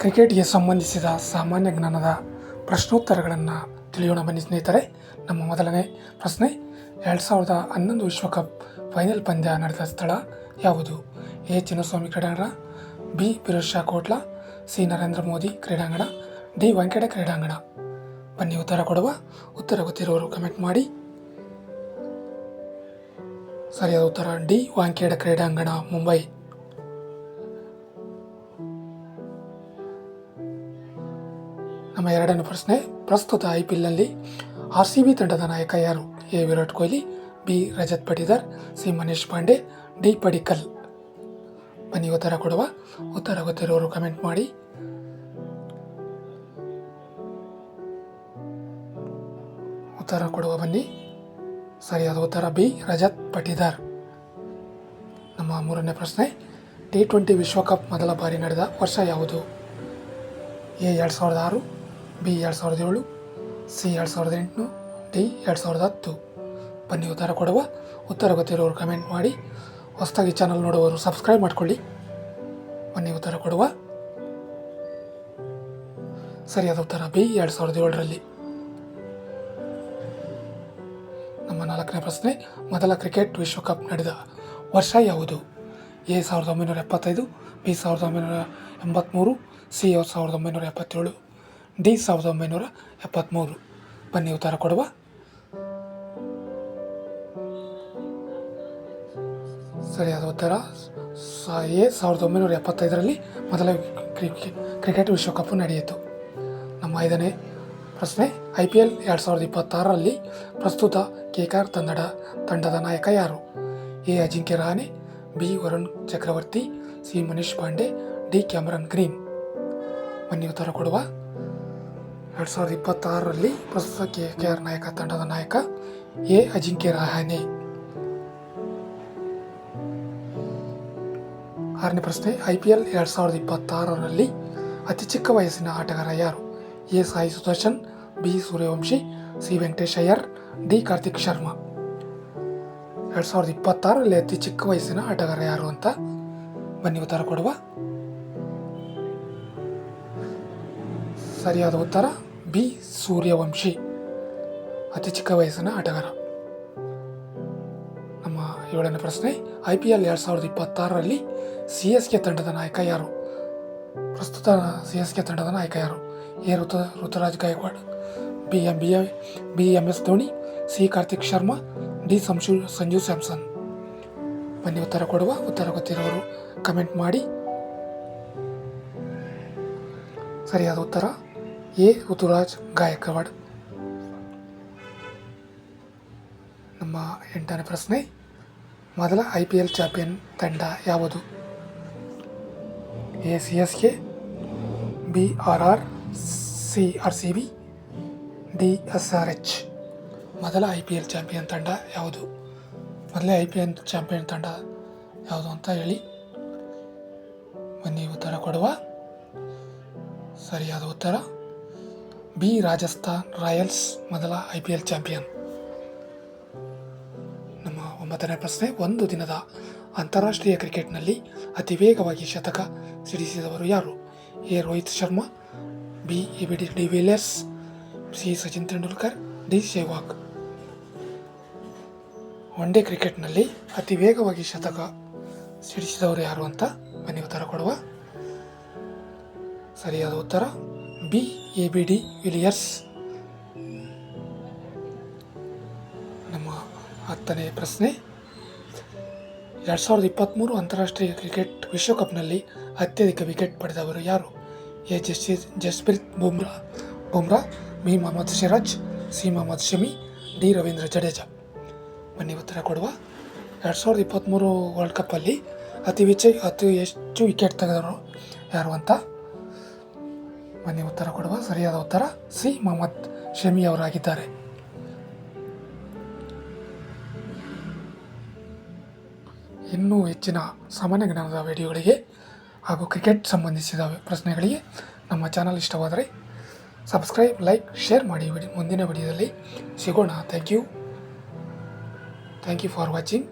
ಕ್ರಿಕೆಟ್ಗೆ ಸಂಬಂಧಿಸಿದ ಸಾಮಾನ್ಯ ಜ್ಞಾನದ ಪ್ರಶ್ನೋತ್ತರಗಳನ್ನು ತಿಳಿಯೋಣ ಬನ್ನಿ ಸ್ನೇಹಿತರೆ. ನಮ್ಮ ಮೊದಲನೇ ಪ್ರಶ್ನೆ, 2011 ವಿಶ್ವಕಪ್ ಫೈನಲ್ ಪಂದ್ಯ ನಡೆದ ಸ್ಥಳ ಯಾವುದು? ಎ. ಚಿನ್ನಸ್ವಾಮಿ ಕ್ರೀಡಾಂಗಣ, ಬಿ. ಫಿರೋಜ್ ಶಾ ಕೋಟ್ಲಾ, ಸಿ. ನರೇಂದ್ರ ಮೋದಿ ಕ್ರೀಡಾಂಗಣ, ಡಿ. ವಾಂಖೇಡೆ ಕ್ರೀಡಾಂಗಣ. ಬನ್ನಿ ಉತ್ತರ ಗೊತ್ತಿರೋರು ಕಮೆಂಟ್ ಮಾಡಿ. ಸರಿಯಾದ ಉತ್ತರ ಡಿ. ವಾಂಖೇಡೆ ಕ್ರೀಡಾಂಗಣ, ಮುಂಬೈ. ನಮ್ಮ ಎರಡನೇ ಪ್ರಶ್ನೆ, ಪ್ರಸ್ತುತ IPLನಲ್ಲಿ RCB ತಂಡದ ನಾಯಕ ಯಾರು? A. Virat Kohli, B. Rajat Patidar, C. Manish Pandey, D. Padikkal. ಬನ್ನಿ ಉತ್ತರ ಗೊತ್ತಿರೋರು ಕಮೆಂಟ್ ಮಾಡಿ. ಬನ್ನಿ. ಸರಿಯಾದ ಉತ್ತರ ಬಿ. ರಜತ್ ಪಟಿದಾರ್. ನಮ್ಮ ಮೂರನೇ ಪ್ರಶ್ನೆ, T20 ವಿಶ್ವಕಪ್ ಮೊದಲ ಬಾರಿ ನಡೆದ ವರ್ಷ ಯಾವುದು? ಎ. 2006, ಬಿ. 2007, ಸಿ. 2008, ಡಿ. 2010. ಬನ್ನಿ ಉತ್ತರ ಗೊತ್ತಿರೋರು ಕಮೆಂಟ್ ಮಾಡಿ. ಹೊಸದಾಗಿ ಚಾನಲ್ ನೋಡುವವರು ಸಬ್ಸ್ಕ್ರೈಬ್ ಮಾಡ್ಕೊಳ್ಳಿ. ಬನ್ನಿ ಸರಿಯಾದ ಉತ್ತರ ಬಿ. 2007ರಲ್ಲಿ. ನಮ್ಮ ನಾಲ್ಕನೇ ಪ್ರಶ್ನೆ, ಮೊದಲ ಕ್ರಿಕೆಟ್ ವಿಶ್ವಕಪ್ ನಡೆದ ವರ್ಷ ಯಾವುದು? ಎ. 1975, ಬಿ. 1983, ಸಿ. 1977, ಡಿ. 1973. ಬನ್ನಿ ಸರಿಯಾದ ಉತ್ತರ ಎ. 1975ರಲ್ಲಿ ಮೊದಲ ಕ್ರಿಕೆಟ್ ವಿಶ್ವಕಪ್ ನಡೆಯಿತು. ನಮ್ಮ ಐದನೇ ಪ್ರಶ್ನೆ, IPL 2026ರಲ್ಲಿ ಪ್ರಸ್ತುತ KKR ತಂಡದ ನಾಯಕ ಯಾರು? A. Ajinkya Rahane, B. Varun Chakravarthy, C. Manish Pandey, D. Cameron Green. ಬನ್ನಿ 2026ರಲ್ಲಿ ಪ್ರಸ್ತುತ KKR ತಂಡದ ನಾಯಕ ಎ. ಅಜಿಂಕ್ಯ ರಹಾನೆ. ಆರನೇ ಪ್ರಶ್ನೆ, IPL 2026ರಲ್ಲಿ ಅತಿ ಚಿಕ್ಕ ವಯಸ್ಸಿನ ಆಟಗಾರ ಯಾರು? A. Sai Sudharsan, B. Suryavanshi, C. Venkatesh Iyer, D. Kartik Sharma. 2026ರಲ್ಲಿ ಅತಿ ಚಿಕ್ಕ ವಯಸ್ಸಿನ ಆಟಗಾರ ಯಾರು ಅಂತ ಬನ್ನಿ ಸರಿಯಾದ ಉತ್ತರ ಬಿ. ಸೂರ್ಯವಂಶಿ, ಅತಿ ಚಿಕ್ಕ ವಯಸ್ಸಿನ ಆಟಗಾರ. ನಮ್ಮ ಏಳನೇ ಪ್ರಶ್ನೆ, IPL 2026ರಲ್ಲಿ CSK ತಂಡದ ನಾಯಕ ಯಾರು? ಪ್ರಸ್ತುತ CSK ತಂಡದ ನಾಯಕ ಯಾರು? A. Ruturaj Gaikwad, B. MS Dhoni, C. Karthik Sharma, D. Sanju Samson. ಬನ್ನಿ ಉತ್ತರ ಗೊತ್ತಿರೋರು ಕಮೆಂಟ್ ಮಾಡಿ. ಸರಿಯಾದ ಉತ್ತರ ಎ. ಋತುರಾಜ್ ಗಾಯಕ್ವಾಡ್. ನಮ್ಮ ಎಂಟನೇ ಪ್ರಶ್ನೆ, ಮೊದಲ IPL ಚಾಂಪಿಯನ್ ತಂಡ ಯಾವುದು? A. CSK, B. RR, C. RCB, D. SRH. ಮೊದಲ IPL ಚಾಂಪಿಯನ್ ತಂಡ ಯಾವುದು? ಮೊದಲೇ IPL ಚಾಂಪಿಯನ್ ತಂಡ ಯಾವುದು ಅಂತ ಹೇಳಿ. ಬನ್ನಿ ಸರಿಯಾದ ಉತ್ತರ ಬಿ. ರಾಜಸ್ಥಾನ್ ರಾಯಲ್ಸ್ ಮೊದಲ IPL ಚಾಂಪಿಯನ್. ನಮ್ಮ ಒಂಬತ್ತನೇ ಪ್ರಶ್ನೆ, ಒಂದು ದಿನದ ಅಂತಾರಾಷ್ಟ್ರೀಯ ಕ್ರಿಕೆಟ್ನಲ್ಲಿ ಅತಿ ವೇಗವಾಗಿ ಶತಕ ಸಿಡಿಸಿದವರು ಯಾರು? A. Rohit Sharma, B. AB de Villiers, C. Sachin Tendulkar, D. Sehwag. One day ಕ್ರಿಕೆಟ್ನಲ್ಲಿ ಅತಿ ವೇಗವಾಗಿ ಶತಕ ಸಿಡಿಸಿದವರು ಯಾರು ಅಂತ ಬನ್ನಿ ಸರಿಯಾದ ಉತ್ತರ ಬಿ. AB de Villiers. ನಮ್ಮ ಹತ್ತನೇ ಪ್ರಶ್ನೆ, 2023 ಅಂತಾರಾಷ್ಟ್ರೀಯ ಕ್ರಿಕೆಟ್ ವಿಶ್ವಕಪ್ನಲ್ಲಿ ಅತ್ಯಧಿಕ ವಿಕೆಟ್ ಪಡೆದವರು ಯಾರು? A. Jasprit Bumrah, B. Mohammed Siraj, C. Mohammed Shami, D. Ravindra Jadeja. ಬನ್ನಿ 2023 ವರ್ಲ್ಡ್ ಕಪ್ಪಲ್ಲಿ ಅತಿ ಹೆಚ್ಚು ವಿಕೆಟ್ ತೆಗೆದವರು ಯಾರು ಅಂತ ಬನ್ನಿ ಸರಿಯಾದ ಉತ್ತರ ಸಿ. ಮೊಹಮ್ಮದ್ ಶಮಿ ಅವರಾಗಿದ್ದಾರೆ. ಇನ್ನೂ ಹೆಚ್ಚಿನ ಸಾಮಾನ್ಯ ಜ್ಞಾನದ ವಿಡಿಯೋಗಳಿಗೆ ಹಾಗೂ ಕ್ರಿಕೆಟ್ ಸಂಬಂಧಿಸಿದ ಪ್ರಶ್ನೆಗಳಿಗೆ ನಮ್ಮ ಚಾನಲ್ ಇಷ್ಟವಾದರೆ ಸಬ್ಸ್ಕ್ರೈಬ್, ಲೈಕ್, ಶೇರ್ ಮಾಡಿ. ಮುಂದಿನ ವಿಡಿಯೋದಲ್ಲಿ ಸಿಗೋಣ. Thank you for watching.